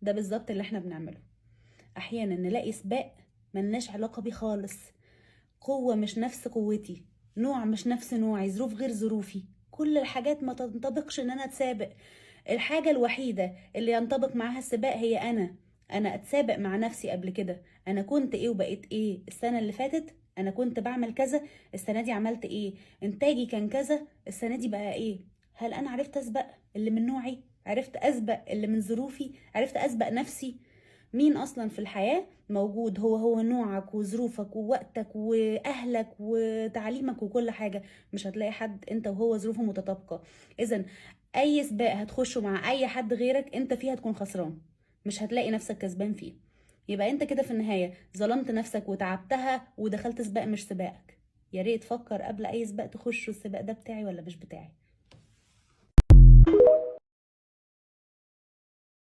ده بالظبط اللي احنا بنعمله. احيانا نلاقي سباق ملناش علاقة بيه خالص، قوة مش نفس قوتي، نوع مش نفس نوعي، ظروف غير ظروفي، كل الحاجات ما تنطبقش ان انا اتسابق. الحاجة الوحيدة اللي ينطبق معاها السباق هي انا اتسابق مع نفسي قبل كده. انا كنت ايه وبقيت ايه السنة اللي فاتت، انا كنت بعمل كذا، السنة دي عملت ايه، انتاجي كان كذا، السنة دي بقى ايه. هل انا عرفت اسبق اللي من نوعي؟ عرفت اسبق اللي من ظروفي؟ عرفت اسبق نفسي؟ مين اصلا في الحياة موجود هو نوعك وظروفك ووقتك واهلك وتعليمك وكل حاجة؟ مش هتلاقي حد انت وهو ظروفه متطابقة. اذا اي سباق هتخشه مع اي حد غيرك انت فيه هتكون خسران، مش هتلاقي نفسك كسبان فيه. يبقى انت كده في النهاية ظلمت نفسك وتعبتها ودخلت سباق مش سباقك. يا ريت تفكر قبل اي سباق تخشه، السباق ده بتاعي ولا مش بتاعي.